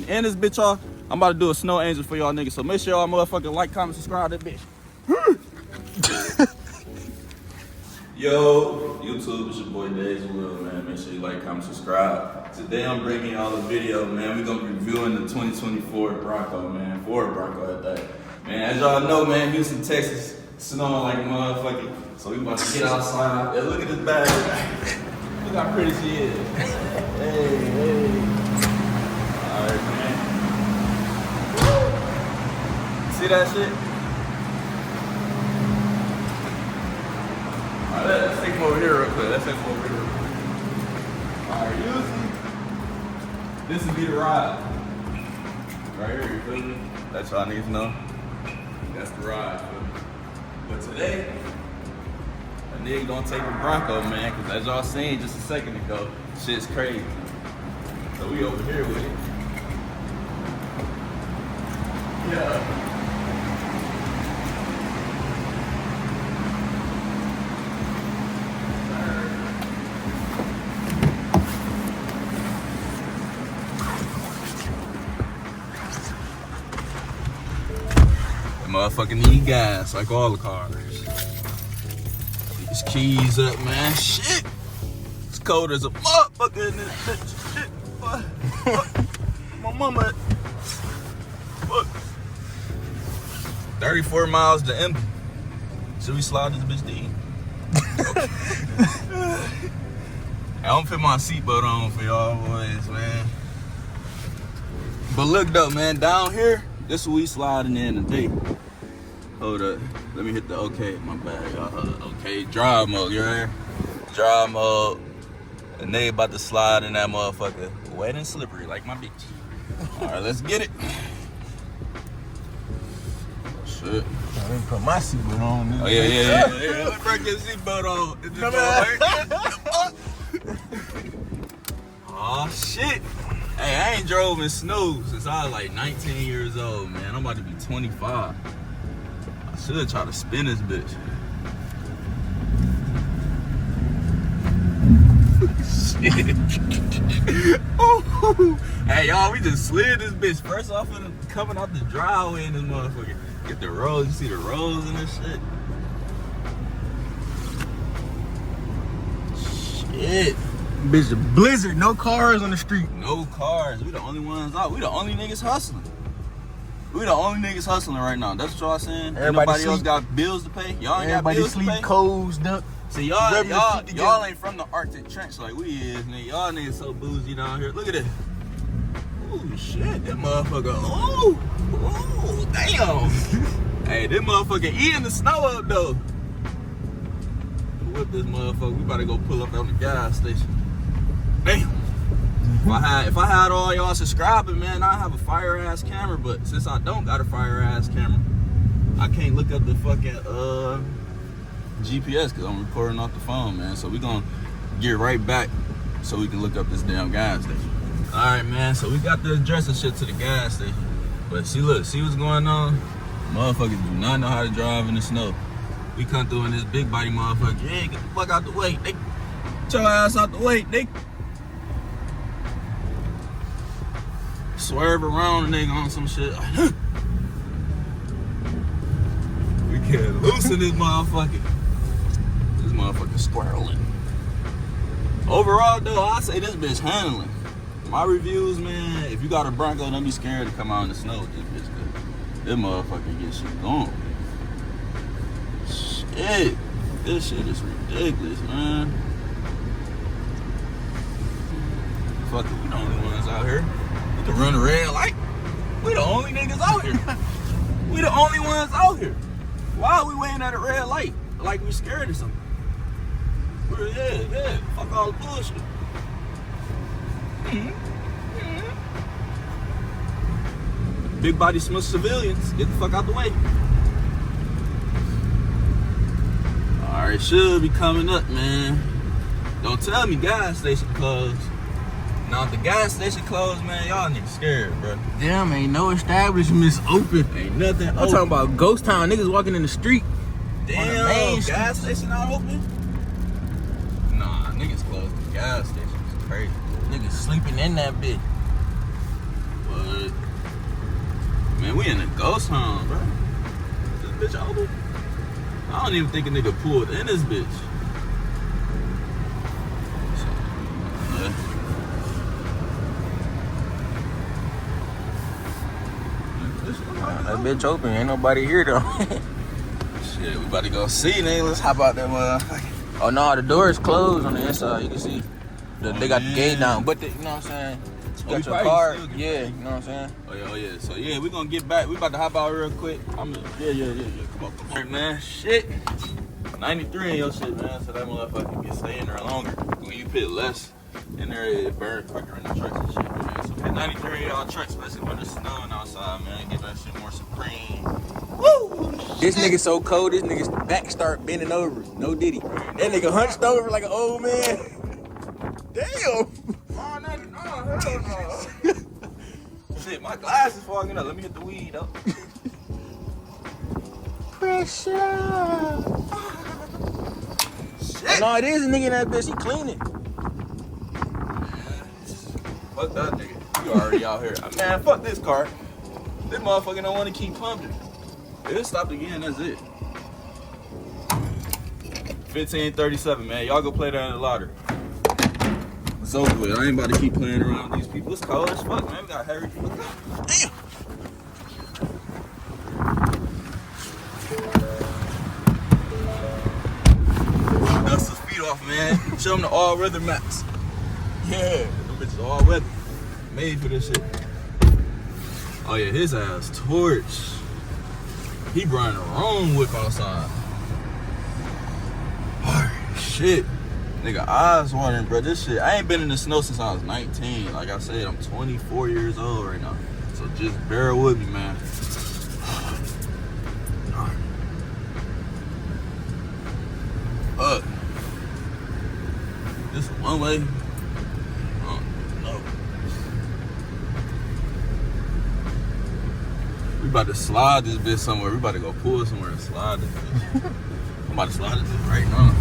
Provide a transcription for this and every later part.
And to end this bitch off, I'm about to do a snow angel for y'all niggas. So make sure y'all motherfucking like, comment, subscribe to that bitch. Yo, YouTube, it's your boy Days Will, man. Make sure you like, comment, subscribe. Today I'm bringing y'all a video, man. We're gonna be reviewing the 2024 Bronco, man. Ford Bronco at that. Man, as y'all know, man, Houston, Texas, snowing like a motherfucker. So we about to get outside. Yeah, look at this bag. Look how pretty she is. Hey. Alright, man. See that shit? Alright, let's take him over here real quick. Alright, usually, this would be the ride. Right here, you feel me? That's y'all niggas know. That's the ride, feel me? But today, a nigga gonna take the Bronco, man, cause as y'all seen just a second ago, shit's crazy. So we over here with it. Yeah. Motherfucking need gas, like all the cars. These keys up, man. Shit! It's cold as a motherfucker in this bitch. Shit. Fuck. My mama. Fuck. 34 miles to empty. Should we slide this bitch to E? I don't put my seatbelt on for y'all boys, man. But look though, man, down here, this is what we sliding in today. Hold up. Let me hit the okay. My bad, y'all. Okay, drive mode, you heard? Drive mode. And they about to slide in that motherfucker. Wet and slippery like my bitch. Alright, let's get it. Shit. I didn't put my seatbelt on. Oh, yeah. Let's break your seatbelt on. Oh, shit. Hey, I ain't drove in snow since I was like 19 years old, man. I'm about to be 25. I should try to spin this bitch. Shit. Hey, y'all, we just slid this bitch first off and coming out the driveway in this motherfucker. Get the roads, you see the roads and this shit. Shit. Bitch, a blizzard, no cars on the street. No cars. We the only ones out. We the only niggas hustling. We the only niggas hustling right now. That's what y'all saying. Everybody else got bills to pay. Y'all ain't got bills to pay. Everybody sleep, codes, duck. See, y'all ain't from the Arctic trench like we is, nigga. Y'all niggas so bougie down here. Look at this. Ooh, shit. That motherfucker. Ooh, damn. Hey, this motherfucker eating the snow up, though. Whip this motherfucker. We about to go pull up on the gas station. Damn. If I had all y'all subscribing, man, I'd have a fire ass camera. But since I don't got a fire ass camera, I can't look up the fucking GPS because I'm recording off the phone, man. So we gonna get right back so we can look up this damn gas station. All right, man. So we got the address and shit to the gas station. But see what's going on? Motherfuckers do not know how to drive in the snow. We come through in this big body motherfucker. Hey, get the fuck out the way. They get your ass out the way. They swerve around a nigga on some shit. We can't loosen this motherfucker. This motherfucker squirreling. Overall though, I say this bitch handling. My reviews, man, if you got a Bronco, don't be scared to come out in the snow with this bitch. This motherfucker get shit going. Shit. This shit is ridiculous, man. Fuck it, we the only ones out here. We can run a red light. We the only niggas out here. We the only ones out here. Why are we waiting at a red light? Like we scared or something. Yeah. Fuck all the bullshit. Big body smush civilians. Get the fuck out the way. Alright, should be coming up, man. Don't tell me gas station closed. Now if the gas station closed, man, y'all niggas scared, bro. Damn, ain't no establishments open. Ain't nothing open. I'm talking about ghost town, niggas walking in the street. Damn, gas station not open? Nah, niggas closed the gas station. It's crazy. Niggas sleeping in that bitch. What? We in a ghost town, bro. This bitch open? I don't even think a nigga pulled in this bitch. That bitch open, ain't nobody here though. Shit, we about to go see, nigga. Let's hop out that motherfucker. Oh no, the door is closed on the inside. You can see. They got the gate down, but you know what I'm saying? You got your car. Yeah, you know what I'm saying? Oh yeah. So yeah, we gonna get back. We about to hop out real quick. Yeah. Come on, man. Shit. 93 in your shit, man. So that motherfucker can stay in there longer. When you put less in there, it burn quicker in the trucks and shit, man. So put 93 in y'all trucks, especially when it's snowing outside, man. Get that shit more supreme. Woo! This nigga so cold, this nigga's back start bending over. No diddy. That nigga hunched over like an old man. Damn. Oh, no, hell no. Shit, my glass is fogging up. Let me get the weed up. Pressure. Shit. No, it is a nigga in that bitch. He cleaning. Fuck that nigga. You already out here. Man, fuck this car. This motherfucker don't want to keep pumping. If it stopped again, that's it. 1537, man. Y'all go play that in the lottery. It's over with. I ain't about to keep playing around with these people. It's cold as fuck, man. We got hurry. Damn. Dust his feet off, man. Show them the all-weather maps. Yeah, them bitches all-weather. Made for this shit. Oh yeah, his ass torch. He brought the wrong whip outside. Oh, shit. Nigga, eyes watering, bro. This shit, I ain't been in the snow since I was 19. Like I said, I'm 24 years old right now. So just bear with me, man. This is one way. Oh, no. We about to slide this bitch somewhere. We about to go pull somewhere and slide this bitch. I'm about to slide this bitch right now.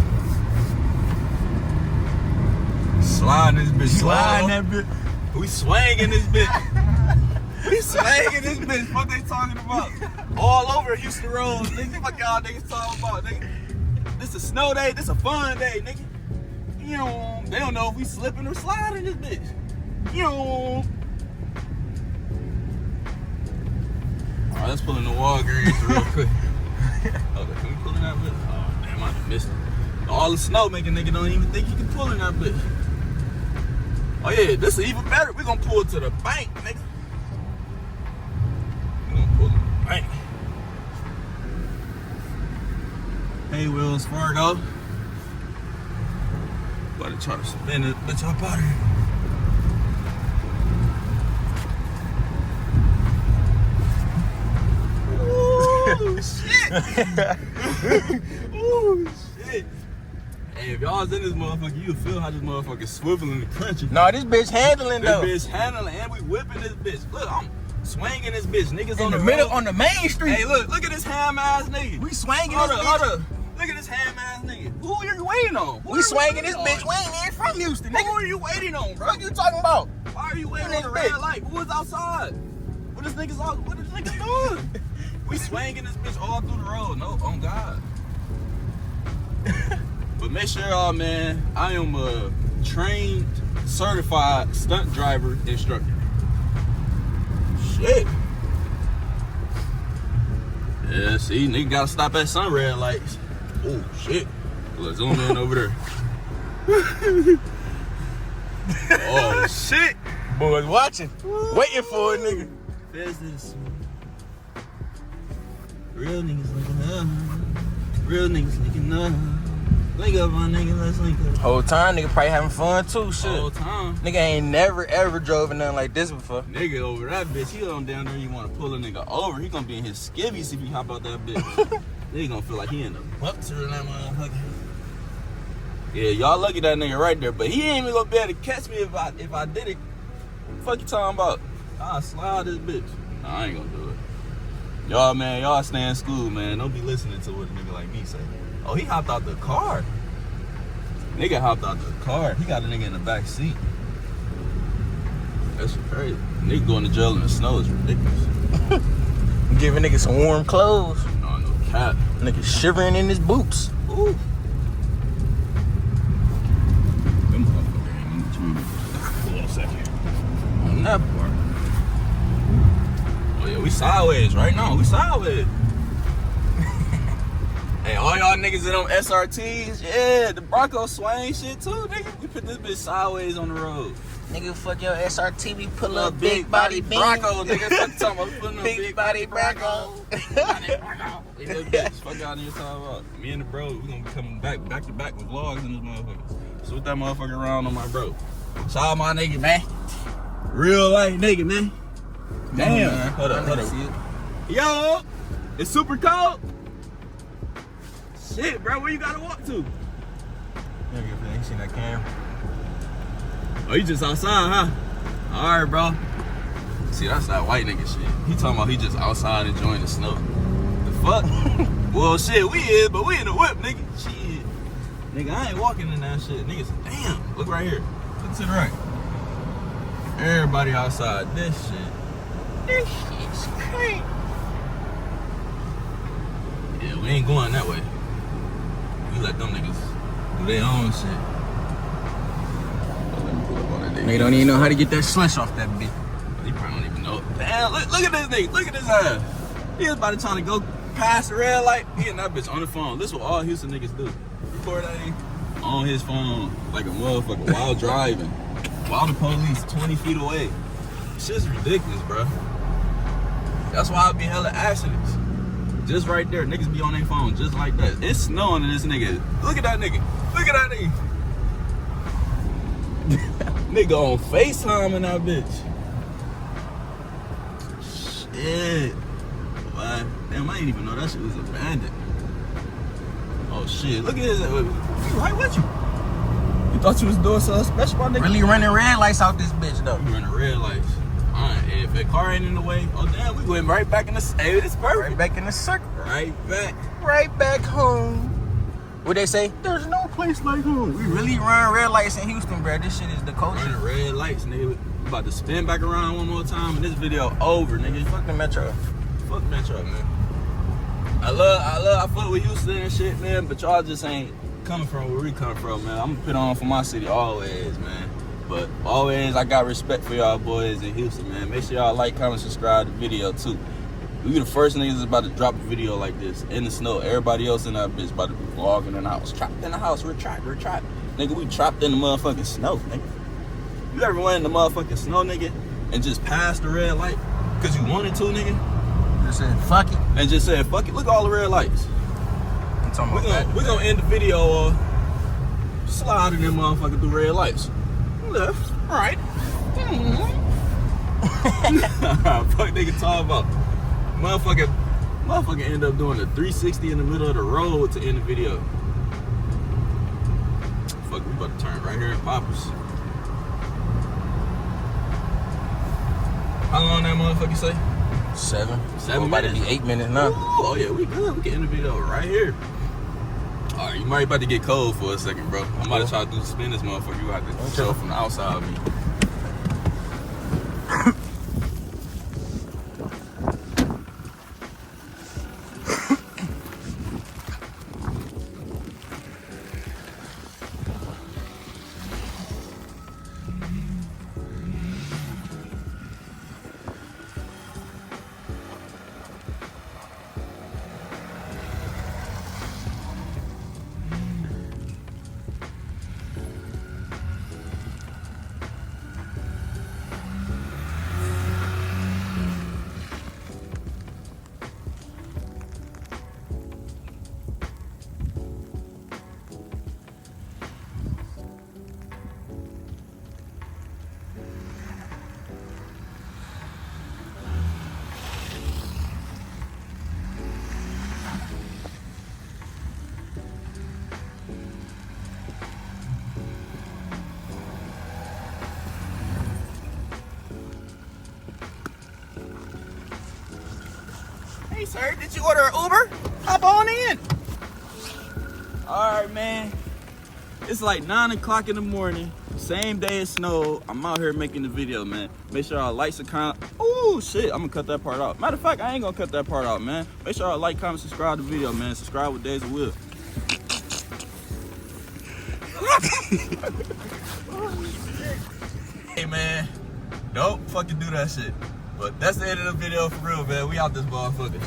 Slide this bitch. Slide that bitch. We swinging this bitch. We swinging this bitch. What they talking about? All over Houston roads. Nigga, what y'all niggas talking about, nigga? This a snow day. This a fun day, nigga. You know, they don't know if we slipping or sliding this bitch. You know. Alright, let's pull in the Walgreens real quick. Okay, can we pull in that bitch? Oh, damn, I done missed it. All the snow making nigga don't even think you can pull in that bitch. Oh yeah, this is even better. We gonna pull to the bank, nigga. We gonna pull to the bank. Hey, Wells Fargo. About to try to spin it, bitch up out of here. Ooh, shit. Ooh, shit. Hey, if y'all was in this motherfucker, you'll feel how this motherfucker swiveling the country. No, this bitch handling though. This bitch handling, and we whipping this bitch. Look, I'm swinging this bitch. Niggas in on the the middle, road. on the main street. Hey, look at this ham ass nigga. We swinging hold this up, bitch. Hold up. Look at this ham ass nigga. Who are you waiting on? We swinging this bitch. We ain't even from Houston, nigga. Who are you waiting on, bro? What you talking about? Why are you waiting on the red light? Who is outside? What is niggas doing? We swinging this bitch all through the road. No, on God. But make sure y'all, man, I am a trained, certified stunt driver instructor. Shit. Yeah, see, nigga gotta stop at some red lights. Oh, shit. Let's zoom in over there. Oh, shit. Boys watching, waiting for a nigga. Business. Real niggas linking up. Real niggas linking up. Link up, my nigga, let's link up. Whole time, nigga probably having fun too, shit. Whole time. Nigga ain't never ever drove in nothing like this before. Nigga over that bitch, he on down there, you wanna pull a nigga over, he gonna be in his skivvies if he hop out that bitch. Nigga gonna feel like he in the butts or that motherfucker. Yeah, y'all lucky that nigga right there, but he ain't even gonna be able to catch me if I did it. Fuck you talking about? I'll slide this bitch. Nah, I ain't gonna do it. Y'all, man, y'all stay in school, man. Don't be listening to what a nigga like me say. Oh, he hopped out the car. Nigga hopped out the car. He got a nigga in the back seat. That's crazy. Nigga going to jail in the snow is ridiculous. Giving niggas some warm clothes. No, no cap. Nigga shivering in his boots. Ooh. Them motherfuckers ain't in between. Hold on a second. On that part. Oh yeah, we sideways right now. We sideways. Hey, all y'all niggas in them SRTs, yeah, the Bronco swing shit too, nigga. We put this bitch sideways on the road. Nigga, fuck your SRT, we pull up Big body Bronco, nigga. Fuck talking about putting a big body Bronco. Big body Bronco. Hey, this bitch, fuck y'all niggas talking about. Me and the bro, we gonna be coming back to back with vlogs in this motherfucker. So with that motherfucker around on my bro. Shout out my nigga, man. Real life nigga, man. Damn. Hold up. Yo, it's super cold. Shit, bro, where you gotta walk to? Nigga, ain't seen that camera. Oh, you just outside, huh? Alright, bro. See, that's that white nigga shit. He talking about he just outside enjoying the snow. The fuck? Well, shit, we is, but we in the whip, nigga. Shit. Nigga, I ain't walking in that shit. Niggas, damn. Look right here. Look to the right. Everybody outside. This shit's crazy. Yeah, we ain't going that way. We let them niggas do their own shit. Nigga don't even know how to get that slush off that bitch. He probably don't even know. Damn, look at this nigga. Look at this ass. He was about to trying to go past the red light. He and that bitch on the phone. This is what all Houston niggas do. Record that nigga on his phone like a motherfucker while driving. While the police 20 feet away. Shit's ridiculous, bro. That's why I be hella accidents. Just right there, niggas be on their phone just like that. It's snowing in this nigga. Look at that nigga. Look at that nigga. Nigga on FaceTime in that bitch. Shit. What? Damn, I didn't even know that shit was abandoned. Oh shit. Look at this. He right with you. You thought you was doing something special, my nigga? Really running red lights out this bitch though. You running red lights. Alright, if that car ain't in the way, oh damn, we going right back in the hey, it's perfect. Right back in the circle. Right back. Right back home. What they say? There's no place like home. We really run red lights in Houston, bro. This shit is the culture. Running red lights, nigga. We about to spin back around one more time and this video over, nigga. Fuck the Metro. Fuck Metro, man. I fuck with Houston and shit, man, but y'all just ain't coming from where we come from, man. I'm gonna put on for my city always, man. But always, I got respect for y'all boys in Houston, man. Make sure y'all like, comment, subscribe to the video, too. We the first niggas that's about to drop a video like this in the snow. Everybody else in that bitch about to be vlogging in the house. Trapped in the house, we're trapped. Nigga, we trapped in the motherfucking snow, nigga. You ever went in the motherfucking snow, nigga, and just passed the red light because you wanted to, nigga? Just said, fuck it. And just said, fuck it. Look at all the red lights. I'm talking about that. We're gonna end the video sliding them motherfucking through red lights. Left, right. Fuck nigga talking about. Motherfucker end up doing a 360 in the middle of the road to end the video. Fuck, we about to turn right here in Poppers. How long that motherfucker say? 7. 7 about to be 8 minutes now. Ooh, oh yeah, we good. We can end the video right here. Alright, you might about to get cold for a second, bro. I'm about to try to spin this motherfucker. You have to show from the outside of me. Hey, sir, did you order an Uber? Hop on in. All right, man. It's like 9 o'clock in the morning, same day it snowed, I'm out here making the video, man. Make sure y'all like, comment. Oh shit, I'm gonna cut that part out. Matter of fact, I ain't gonna cut that part out, man. Make sure y'all like, comment, subscribe to the video, man. Subscribe with Days of Will. Hey man, don't fucking do that shit. But that's the end of the video for real, man. We out this motherfucker.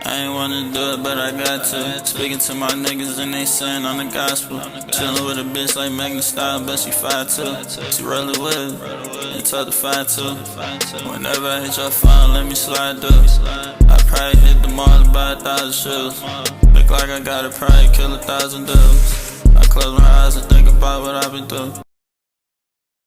I ain't wanna do it, but I got to. Speaking to my niggas and they saying on the gospel. Chillin' with a bitch like Megan Style, but she 5'2". She rollin' with and talk to 5'2". Whenever I hit your phone, let me slide through. I probably hit the mall to buy 1,000 shoes. Look like I gotta probably kill 1,000 dudes. I close my eyes and think about what I've been through.